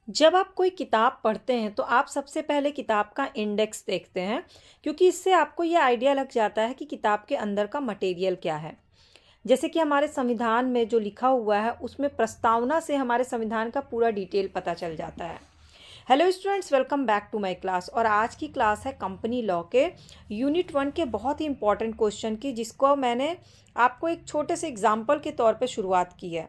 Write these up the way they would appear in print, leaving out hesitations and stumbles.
जब आप कोई किताब पढ़ते हैं तो आप सबसे पहले किताब का इंडेक्स देखते हैं, क्योंकि इससे आपको ये आइडिया लग जाता है कि किताब के अंदर का मटेरियल क्या है। जैसे कि हमारे संविधान में जो लिखा हुआ है उसमें प्रस्तावना से हमारे संविधान का पूरा डिटेल पता चल जाता है। Hello students, welcome back to my class. और आज की क्लास है कंपनी लॉ के यूनिट 1 के बहुत ही इंपॉर्टेंट क्वेश्चन की, जिसको मैंने आपको एक छोटे से एग्जाम्पल के तौर पे शुरुआत की है।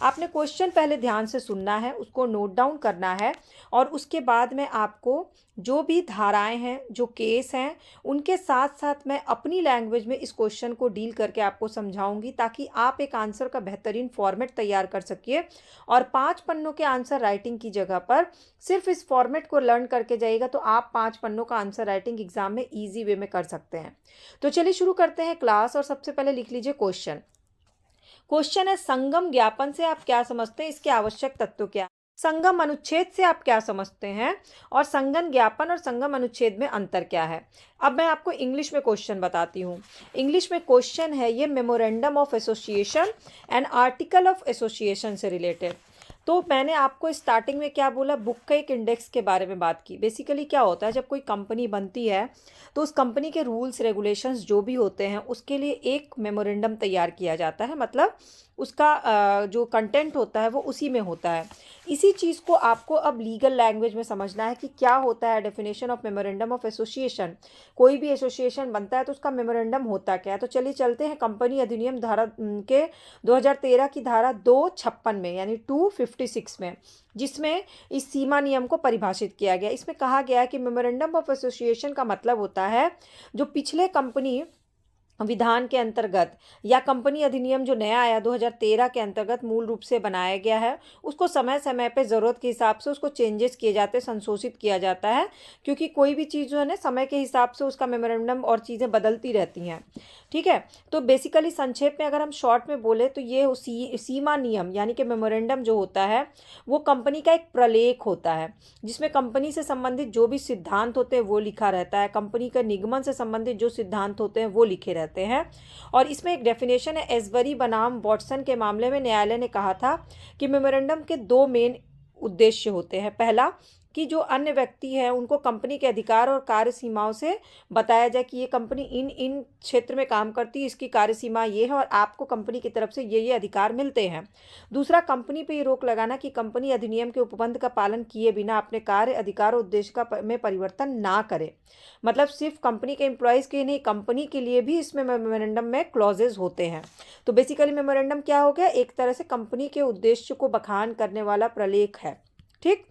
आपने क्वेश्चन पहले ध्यान से सुनना है, उसको नोट डाउन करना है, और उसके बाद में आपको जो भी धाराएं हैं, जो केस हैं, उनके साथ साथ मैं अपनी लैंग्वेज में इस क्वेश्चन को डील करके आपको समझाऊंगी, ताकि आप एक आंसर का बेहतरीन फॉर्मेट तैयार कर सकिए। और 5 पन्नों के आंसर राइटिंग की जगह पर सिर्फ इस फॉर्मेट को लर्न करके जाइएगा तो आप 5 पन्नों का आंसर राइटिंग एग्जाम में ईजी वे में कर सकते हैं। तो चलिए शुरू करते हैं क्लास। और सबसे पहले लिख लीजिए क्वेश्चन। क्वेश्चन है, संगम ज्ञापन से आप क्या समझते हैं, इसके आवश्यक तत्व क्या। संगम अनुच्छेद से आप क्या समझते हैं, और संगम ज्ञापन और संगम अनुच्छेद में अंतर क्या है। अब मैं आपको इंग्लिश में क्वेश्चन बताती हूँ। इंग्लिश में क्वेश्चन है ये, memorandum of association and article of association से रिलेटेड। तो मैंने आपको स्टार्टिंग में क्या बोला, बुक का एक इंडेक्स के बारे में बात की। बेसिकली क्या होता है, जब कोई कंपनी बनती है तो उस कंपनी के रूल्स रेगुलेशंस जो भी होते हैं उसके लिए एक मेमोरेंडम तैयार किया जाता है। मतलब उसका जो कंटेंट होता है वो उसी में होता है। इसी चीज़ को आपको अब लीगल लैंग्वेज में समझना है कि क्या होता है definition of memorandum of association. कोई भी एसोसिएशन बनता है तो उसका मेमोरेंडम होता क्या है। तो चलिए चलते हैं कंपनी अधिनियम धारा के 2013 की धारा 256 में, यानी 256 में, जिसमें इस सीमा नियम को परिभाषित किया गया। इसमें कहा गया है कि मेमोरेंडम ऑफ एसोसिएशन का मतलब होता है जो पिछले कंपनी विधान के अंतर्गत या कंपनी अधिनियम जो नया आया 2013 के अंतर्गत मूल रूप से बनाया गया है, उसको समय समय पे ज़रूरत के हिसाब से उसको चेंजेस किए जाते हैं, संशोधित किया जाता है। क्योंकि कोई भी चीज़ जो है ना, समय के हिसाब से उसका मेमोरेंडम और चीज़ें बदलती रहती हैं। ठीक है। तो बेसिकली संक्षेप में अगर हम शॉर्ट में बोले तो ये सीमा नियम यानी कि मेमोरेंडम जो होता है वो कंपनी का एक प्रलेख होता है, जिसमें कंपनी से संबंधित जो भी सिद्धांत होते हैं वो लिखा रहता है। कंपनी का निगमन से संबंधित जो सिद्धांत होते हैं वो लिखे रहते हैं। और इसमें एक डेफिनेशन है, एसबरी बनाम वॉटसन के मामले में न्यायालय ने कहा था कि मेमोरेंडम के 2 मेन उद्देश्य होते हैं। पहला, कि जो अन्य व्यक्ति हैं उनको कंपनी के अधिकार और कार्य सीमाओं से बताया जाए कि ये कंपनी इन इन क्षेत्र में काम करती है, इसकी कार्य सीमा ये है और आपको कंपनी की तरफ से ये अधिकार मिलते हैं। दूसरा, कंपनी पे ये रोक लगाना कि कंपनी अधिनियम के उपबंध का पालन किए बिना अपने कार्य अधिकार और उद्देश्य का में परिवर्तन ना करे। मतलब सिर्फ कंपनी के एम्प्लॉयज़ के नहीं, कंपनी के लिए भी इसमें मेमोरेंडम में क्लॉजेज होते हैं। तो बेसिकली मेमोरेंडम क्या हो गया, एक तरह से कंपनी के उद्देश्य को बखान करने वाला प्रलेख है। ठीक।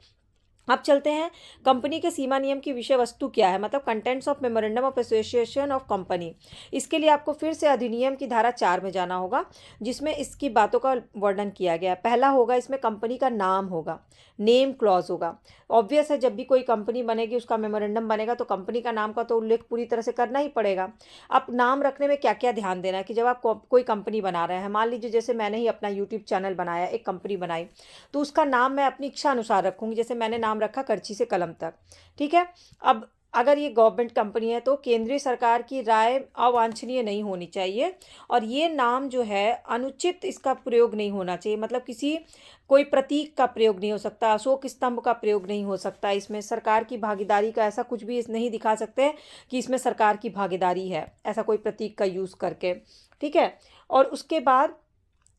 अब चलते हैं, कंपनी के सीमा नियम की विषय वस्तु क्या है, मतलब contents of memorandum of association of company. इसके लिए आपको फिर से अधिनियम की धारा 4 में जाना होगा, जिसमें इसकी बातों का वर्णन किया गया है। पहला होगा, इसमें कंपनी का नाम होगा, नेम क्लॉज होगा। ऑब्वियस है, जब भी कोई कंपनी बनेगी उसका मेमोरेंडम बनेगा तो कंपनी का नाम का तो उल्लेख पूरी तरह से करना ही पड़ेगा। अब नाम रखने में क्या क्या ध्यान देना है कि जब आप कोई कंपनी बना रहे हैं, मान लीजिए जैसे मैंने ही अपना यूट्यूब चैनल बनाया, एक कंपनी बनाई, तो उसका नाम मैं अपनी इच्छा अनुसार रखूँगी। जैसे मैंने नाम रखा करची से कलम तक। ठीक है। अब अगर ये गवर्नमेंट कंपनी है तो केंद्रीय सरकार की राय अवांछनीय नहीं होनी चाहिए, और ये नाम जो है अनुचित इसका प्रयोग नहीं होना चाहिए। मतलब किसी कोई प्रतीक का प्रयोग नहीं हो सकता, अशोक स्तंभ का प्रयोग नहीं हो सकता, इसमें सरकार की भागीदारी का ऐसा कुछ भी नहीं दिखा सकते कि इसमें सरकार की भागीदारी है, ऐसा कोई प्रतीक का यूज़ करके। ठीक है। और उसके बाद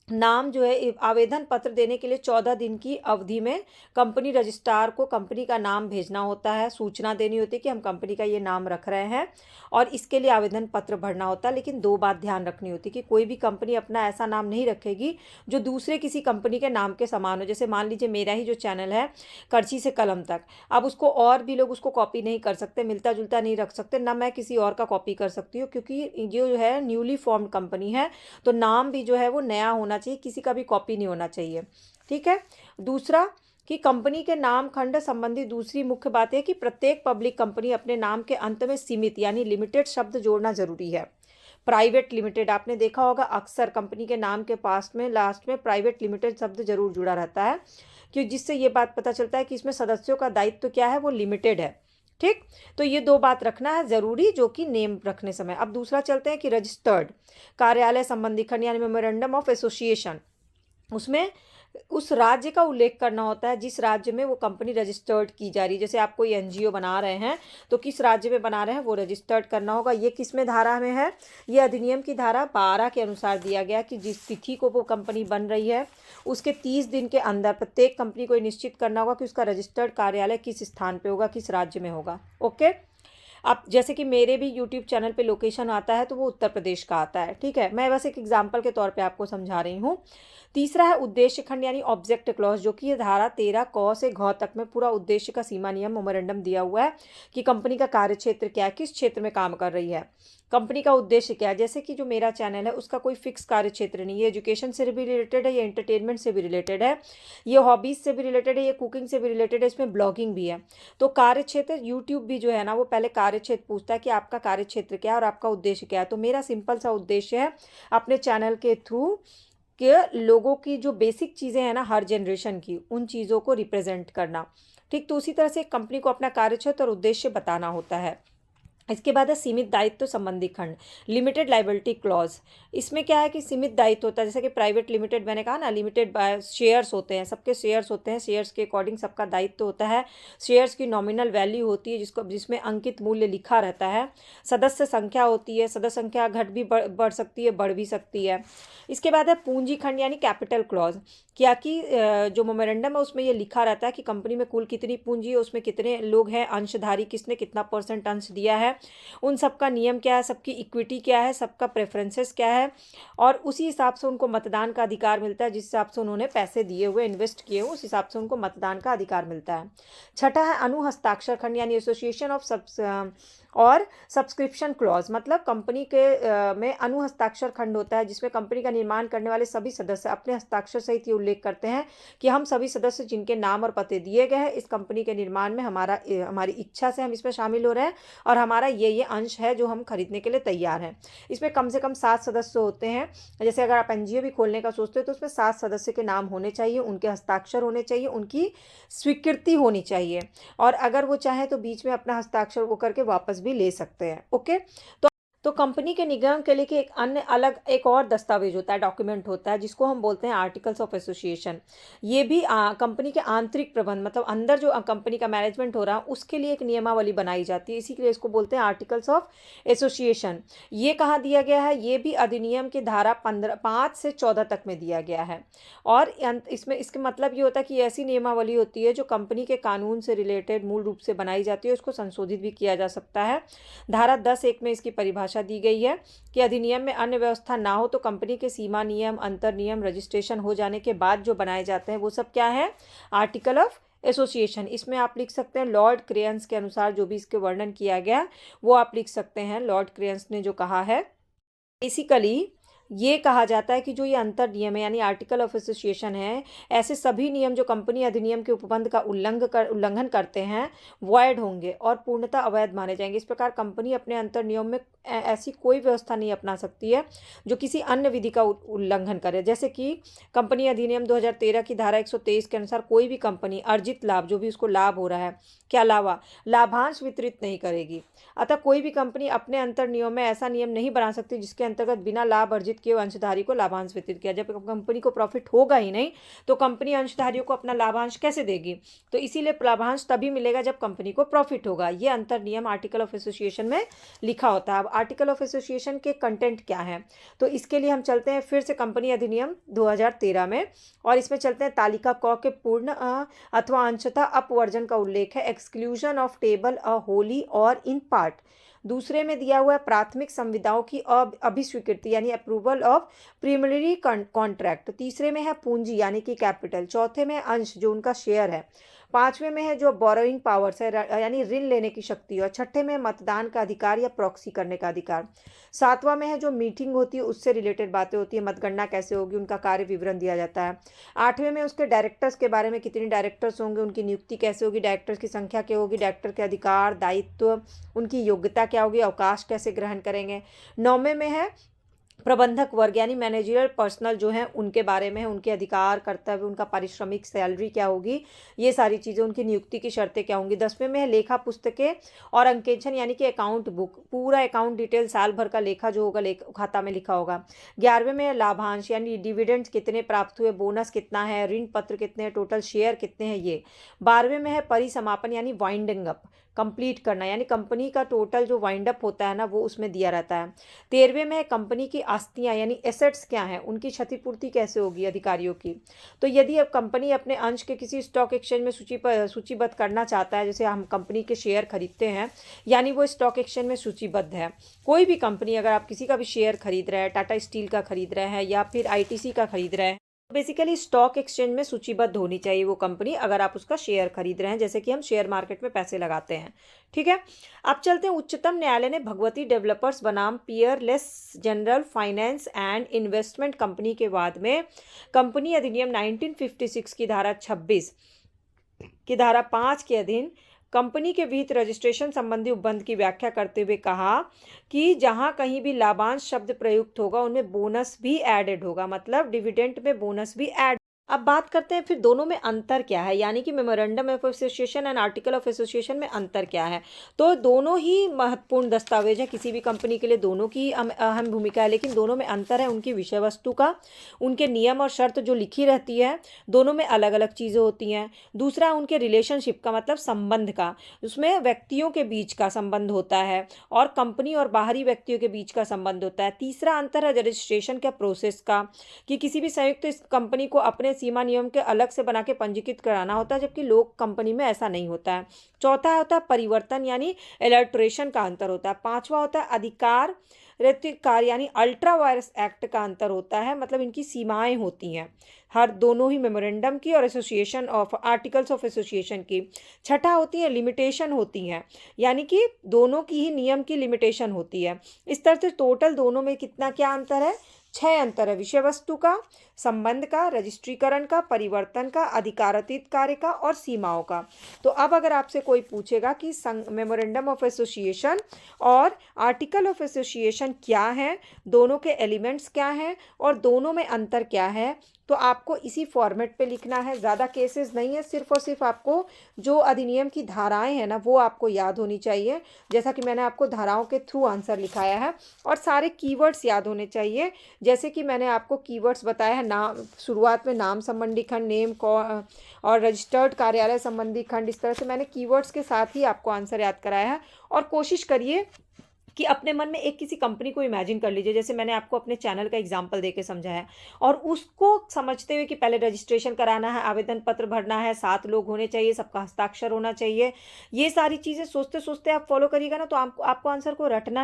नाम जो है, आवेदन पत्र देने के लिए 14 दिन की अवधि में कंपनी रजिस्ट्रार को कंपनी का नाम भेजना होता है, सूचना देनी होती है कि हम कंपनी का ये नाम रख रहे हैं, और इसके लिए आवेदन पत्र भरना होता है। लेकिन 2 बात ध्यान रखनी होती है कि कोई भी कंपनी अपना ऐसा नाम नहीं रखेगी जो दूसरे किसी कंपनी के नाम के समान हो। जैसे मान लीजिए मेरा ही जो चैनल है करची से कलम तक, अब उसको और भी लोग उसको कॉपी नहीं कर सकते, मिलता जुलता नहीं रख सकते, ना मैं किसी और का कॉपी कर सकती हूँ, क्योंकि ये जो है न्यूली फॉर्म्ड कंपनी है, तो नाम भी जो है वो नया होना चाहिए, किसी का भी कॉपी नहीं होना चाहिए। ठीक है। दूसरा, कि कंपनी के नाम खंड संबंधी दूसरी मुख्य बात है कि प्रत्येक पब्लिक कंपनी अपने नाम के अंत में सीमित यानी लिमिटेड शब्द जोड़ना जरूरी है। प्राइवेट लिमिटेड आपने देखा होगा, अक्सर कंपनी के नाम के पास में लास्ट में प्राइवेट लिमिटेड शब्द जरूर जुड़ा रहता है, क्योंकि जिससे ये बात पता चलता है कि इसमें सदस्यों का दायित्व क्या है, वो लिमिटेड है। ठीक। तो ये 2 बात रखना है ज़रूरी, जो कि नेम रखने समय। अब दूसरा चलते हैं कि रजिस्टर्ड कार्यालय संबंधी खंड यानी मेमोरेंडम ऑफ एसोसिएशन, उसमें उस राज्य का उल्लेख करना होता है जिस राज्य में वो कंपनी रजिस्टर्ड की जा रही है। जैसे आप कोई एनजीओ बना रहे हैं तो किस राज्य में बना रहे हैं वो रजिस्टर्ड करना होगा। ये किस में धारा में है, ये अधिनियम की धारा 12 के अनुसार दिया गया कि जिस तिथि को वो कंपनी बन रही है उसके 30 दिन के अंदर प्रत्येक कंपनी को निश्चित करना होगा कि उसका रजिस्टर्ड कार्यालय किस स्थान पे होगा, किस राज्य में होगा। ओके। अब जैसे कि मेरे भी यूट्यूब चैनल पे लोकेशन आता है तो वो उत्तर प्रदेश का आता है, ठीक है। मैं बस एक एग्जांपल के तौर पे आपको समझा रही हूँ। तीसरा है उद्देश्य खंड यानी ऑब्जेक्ट क्लॉज, जो कि ये धारा 13 क से घ तक में पूरा उद्देश्य का सीमा नियम मेमोरेंडम दिया हुआ है कि कंपनी का कार्य क्षेत्र क्या है, किस क्षेत्र में काम कर रही है, कंपनी का उद्देश्य क्या है। जैसे कि जो मेरा चैनल है उसका कोई फिक्स कार्य क्षेत्र नहीं है, एजुकेशन से भी रिलेटेड है, ये एंटरटेनमेंट से भी रिलेटेड है, ये हॉबीज से भी रिलेटेड है, ये कुकिंग से भी रिलेटेड है, इसमें ब्लॉगिंग भी है। तो कार्य क्षेत्र यूट्यूब भी जो है ना वो पहले कार्य क्षेत्र पूछता है कि आपका कार्य क्षेत्र क्या है और आपका उद्देश्य क्या है। तो मेरा सिंपल सा उद्देश्य है अपने चैनल के थ्रू के लोगों की जो बेसिक चीज़ें हैं ना हर जनरेशन की, उन चीज़ों को रिप्रेजेंट करना। ठीक, तो उसी तरह से एक कंपनी को अपना कार्य क्षेत्र और उद्देश्य बताना होता है। इसके बाद है सीमित दायित्व संबंधी खंड, लिमिटेड लाइबिलिटी क्लॉज। इसमें क्या है कि सीमित दायित्व होता है, जैसे कि प्राइवेट लिमिटेड, मैंने कहा ना लिमिटेड बाय शेयर्स होते हैं, सबके शेयर्स होते हैं, शेयर्स के अकॉर्डिंग सबका दायित्व होता है। शेयर्स की नॉमिनल वैल्यू होती है जिसमें अंकित मूल्य लिखा रहता है। सदस्य संख्या होती है, सदस्य संख्या घट भी बढ़ सकती है, बढ़ भी सकती है। इसके बाद है पूंजी खंड यानी कैपिटल क्लॉज, क्या कि जो मेमोरेंडम है उसमें ये लिखा रहता है कि कंपनी में कुल कितनी पूंजी है, उसमें कितने लोग हैं, अंशधारी किसने कितना % अंश दिया है, उन सबका नियम क्या है, सबकी इक्विटी क्या है, सबका प्रेफरेंसेस क्या है, और उसी हिसाब से उनको मतदान का अधिकार मिलता है। जिस हिसाब से उन्होंने पैसे दिए हुए इन्वेस्ट किए हुए उस हिसाब से उनको मतदान का अधिकार मिलता है। छठा है अनुहस्ताक्षर खंड यानी एसोसिएशन ऑफ और सब्सक्रिप्शन क्लॉज, मतलब कंपनी के में अनुहस्ताक्षर खंड होता है जिसमें कंपनी का निर्माण करने वाले सभी सदस्य अपने हस्ताक्षर सहित ये उल्लेख करते हैं कि हम सभी सदस्य जिनके नाम और पते दिए गए हैं इस कंपनी के निर्माण में हमारी इच्छा से हम इसमें शामिल हो रहे हैं और हमारा ये अंश है जो हम खरीदने के लिए तैयार हैं। इसमें कम से कम 7 सदस्य होते हैं। जैसे अगर आप एनजीओ भी खोलने का सोचते हो तो उसमें 7 सदस्य के नाम होने चाहिए, उनके हस्ताक्षर होने चाहिए, उनकी स्वीकृति होनी चाहिए, और अगर वो चाहे तो बीच में अपना हस्ताक्षर वो करके वापस भी ले सकते हैं। ओके। तो कंपनी के निगम के लिए एक अन्य अलग एक और दस्तावेज होता है, डॉक्यूमेंट होता है जिसको हम बोलते हैं आर्टिकल्स ऑफ एसोसिएशन। ये भी कंपनी के आंतरिक प्रबंध, मतलब अंदर जो कंपनी का मैनेजमेंट हो रहा है उसके लिए एक नियमावली बनाई जाती है, इसी के लिए इसको बोलते हैं आर्टिकल्स ऑफ एसोसिएशन। ये कहाँ दिया गया है, ये भी अधिनियम की धारा 5 से 14 तक में दिया गया है। और इसमें इसके मतलब ये होता है कि ऐसी नियमावली होती है जो कंपनी के कानून से रिलेटेड मूल रूप से बनाई जाती है, उसको संशोधित भी किया जा सकता है। धारा 10(1) में इसकी परिभाषा दी गई है कि अधिनियम में अन्य व्यवस्था ना हो तो कंपनी के सीमा नियम, अंतर नियम रजिस्ट्रेशन हो जाने के बाद जो बनाए जाते हैं वो सब क्या है, आर्टिकल ऑफ एसोसिएशन। इसमें आप लिख सकते हैं लॉर्ड क्रेयंस के अनुसार जो भी इसके वर्णन किया गया वो आप लिख सकते हैं। लॉर्ड क्रेयंस ने जो कहा है, बेसिकली ये कहा जाता है कि जो ये अंतर नियम है यानी आर्टिकल ऑफ एसोसिएशन है, ऐसे सभी नियम जो कंपनी अधिनियम के उपबंध का उल्लंघन करते हैं वॉइड होंगे और पूर्णतः अवैध माने जाएंगे। इस प्रकार कंपनी अपने अंतर नियम में ऐसी कोई व्यवस्था नहीं अपना सकती है जो किसी अन्य विधि का उल्लंघन करे। जैसे कि कंपनी अधिनियम 2013 की धारा 123 के अनुसार कोई भी कंपनी अर्जित लाभ, जो भी उसको लाभ हो रहा है, क्या लाभांश वितरित नहीं करेगी। अतः कोई भी कंपनी अपने अंतर नियम में ऐसा नियम नहीं बना सकती जिसके अंतर्गत बिना लाभ अर्जित किए अंशधारी को लाभांश वितरित किया। जब कंपनी को प्रॉफिट होगा ही नहीं तो कंपनी अंशधारियों को अपना लाभांश कैसे देगी। तो इसीलिए लाभांश तभी मिलेगा जब कंपनी को प्रॉफिट होगा। ये अंतर नियम आर्टिकल ऑफ एसोसिएशन में लिखा होता है। अब आर्टिकल ऑफ एसोसिएशन के कंटेंट क्या है, तो इसके लिए हम चलते हैं फिर से कंपनी अधिनियम 2013 में, और इसमें चलते हैं तालिका क के पूर्ण अथवा अंशतः अपवर्जन का उल्लेख है, एक्सक्लूजन ऑफ टेबल होली और इन पार्ट। दूसरे में दिया हुआ है प्राथमिक संविदाओं की अभिस्वीकृति यानी अप्रूवल ऑफ प्रीलिमिनरी कॉन्ट्रैक्ट। तीसरे में है पूंजी यानी कि कैपिटल। चौथे में अंश जो उनका शेयर है। पांचवें में है जो बोरोइंग पावर्स है यानी ऋण लेने की शक्ति, और छठे में मतदान का अधिकार या प्रॉक्सी करने का अधिकार। सातवां में है जो मीटिंग होती है उससे रिलेटेड बातें होती है, मतगणना कैसे होगी, उनका कार्य विवरण दिया जाता है। आठवें में उसके डायरेक्टर्स के बारे में, कितने डायरेक्टर्स होंगे, उनकी नियुक्ति कैसे होगी, डायरेक्टर्स की संख्या क्या होगी, डायरेक्टर के अधिकार दायित्व, उनकी योग्यता क्या होगी, अवकाश कैसे ग्रहण करेंगे। नौवें में है प्रबंधक वर्ग यानी मैनेजरियल पर्सनल जो हैं उनके बारे में है, उनके अधिकार, कर्तव्य, उनका पारिश्रमिक, सैलरी क्या होगी, ये सारी चीज़ें, उनकी नियुक्ति की शर्तें क्या होंगी। 10वें में है लेखा पुस्तकें और अंकेक्षण यानी कि अकाउंट बुक, पूरा अकाउंट डिटेल साल भर का लेखा जो होगा खाता में लिखा होगा। 11वें में है लाभांश यानी डिविडेंड कितने प्राप्त हुए, बोनस कितना है, ऋण पत्र कितने हैं, टोटल शेयर कितने हैं ये। 12वें में है परिसमापन यानी वाइंडिंग अप, कंप्लीट करना यानी कंपनी का टोटल जो वाइंड अप होता है ना वो उसमें दिया रहता है। 13वें में है कंपनी की आस्तियां यानी एसेट्स क्या हैं, उनकी क्षतिपूर्ति कैसे होगी अधिकारियों की। तो यदि अब कंपनी अपने अंश के किसी स्टॉक एक्सचेंज में सूचीबद्ध करना चाहता है, जैसे हम कंपनी के शेयर खरीदते हैं यानी वो स्टॉक एक्सचेंज में सूचीबद्ध है। कोई भी कंपनी, अगर आप किसी का भी शेयर खरीद रहे हैं, टाटा स्टील का खरीद रहे हैं या फिर आईटीसी का खरीद रहे हैं, बेसिकली स्टॉक एक्सचेंज में सूचीबद्ध होनी चाहिए वो कंपनी, अगर आप उसका शेयर खरीद रहे हैं, जैसे कि हम शेयर मार्केट में पैसे लगाते हैं। ठीक है, अब चलते हैं। उच्चतम न्यायालय ने भगवती डेवलपर्स बनाम Peerless general finance and investment company के वाद में कंपनी अधिनियम 1956 की धारा 26 की धारा 5 के अधीन कंपनी के विहित रजिस्ट्रेशन संबंधी उपबंध की व्याख्या करते हुए कहा कि जहां कहीं भी लाभांश शब्द प्रयुक्त होगा उनमें बोनस भी एडेड होगा, मतलब डिविडेंड में बोनस भी ऐड। अब बात करते हैं फिर दोनों में अंतर क्या है, यानी कि memorandum of association and article of association में अंतर क्या है। तो दोनों ही महत्वपूर्ण दस्तावेज हैं, किसी भी कंपनी के लिए दोनों की अहम भूमिका है, लेकिन दोनों में अंतर है उनकी विषय वस्तु का, उनके नियम और शर्त जो लिखी रहती है, दोनों में अलग अलग चीज़ें होती हैं। दूसरा उनके रिलेशनशिप का, मतलब संबंध का, उसमें व्यक्तियों के बीच का संबंध होता है और कंपनी और बाहरी व्यक्तियों के बीच का संबंध होता है। तीसरा अंतर है रजिस्ट्रेशन का प्रोसेस का, कि किसी भी संयुक्त कंपनी को अपने सीमा नियम के अलग से बना के पंजीकृत कराना होता है, जबकि लोक कंपनी में ऐसा नहीं होता है। चौथा होता है परिवर्तन यानी एलर्ट्रेशन का अंतर होता है। पांचवा होता है अधिकार कार्य यानी अल्ट्रा वायरस एक्ट का अंतर होता है, मतलब इनकी सीमाएं होती हैं हर दोनों ही मेमोरेंडम की और association of articles of association की। छठा होती है लिमिटेशन होती हैं, यानी कि दोनों की ही नियम की लिमिटेशन होती है। इस तरह से टोटल दोनों में कितना क्या अंतर है, 6 अंतर है, विषय वस्तु का, संबंध का, रजिस्ट्रीकरण का, परिवर्तन का, अधिकारातीत कार्य का और सीमाओं का। तो अब अगर आपसे कोई पूछेगा कि मेमोरेंडम ऑफ एसोसिएशन और आर्टिकल ऑफ एसोसिएशन क्या है, दोनों के एलिमेंट्स क्या हैं और दोनों में अंतर क्या है, तो आपको इसी फॉर्मेट पे लिखना है। ज़्यादा केसेस नहीं है, सिर्फ और सिर्फ आपको जो अधिनियम की धाराएं हैं ना वो आपको याद होनी चाहिए, जैसा कि मैंने आपको धाराओं के थ्रू आंसर लिखाया है। और सारे कीवर्ड्स याद होने चाहिए, जैसे कि मैंने आपको कीवर्ड्स बताया है, नाम शुरुआत में नाम संबंधी खंड, नेम और रजिस्टर्ड कार्यालय संबंधी खंड, इस तरह से मैंने कीवर्ड्स के साथ ही आपको आंसर याद कराया है। और कोशिश करिए कि अपने मन में एक किसी कंपनी को इमेजिन कर लीजिए, जैसे मैंने आपको अपने चैनल का एग्जांपल देके समझाया, और उसको समझते हुए कि पहले रजिस्ट्रेशन कराना है, आवेदन पत्र भरना है, 7 लोग होने चाहिए, सबका हस्ताक्षर होना चाहिए, ये सारी चीज़ें सोचते सोचते आप फॉलो करिएगा ना, तो आपको आंसर को रटना नहीं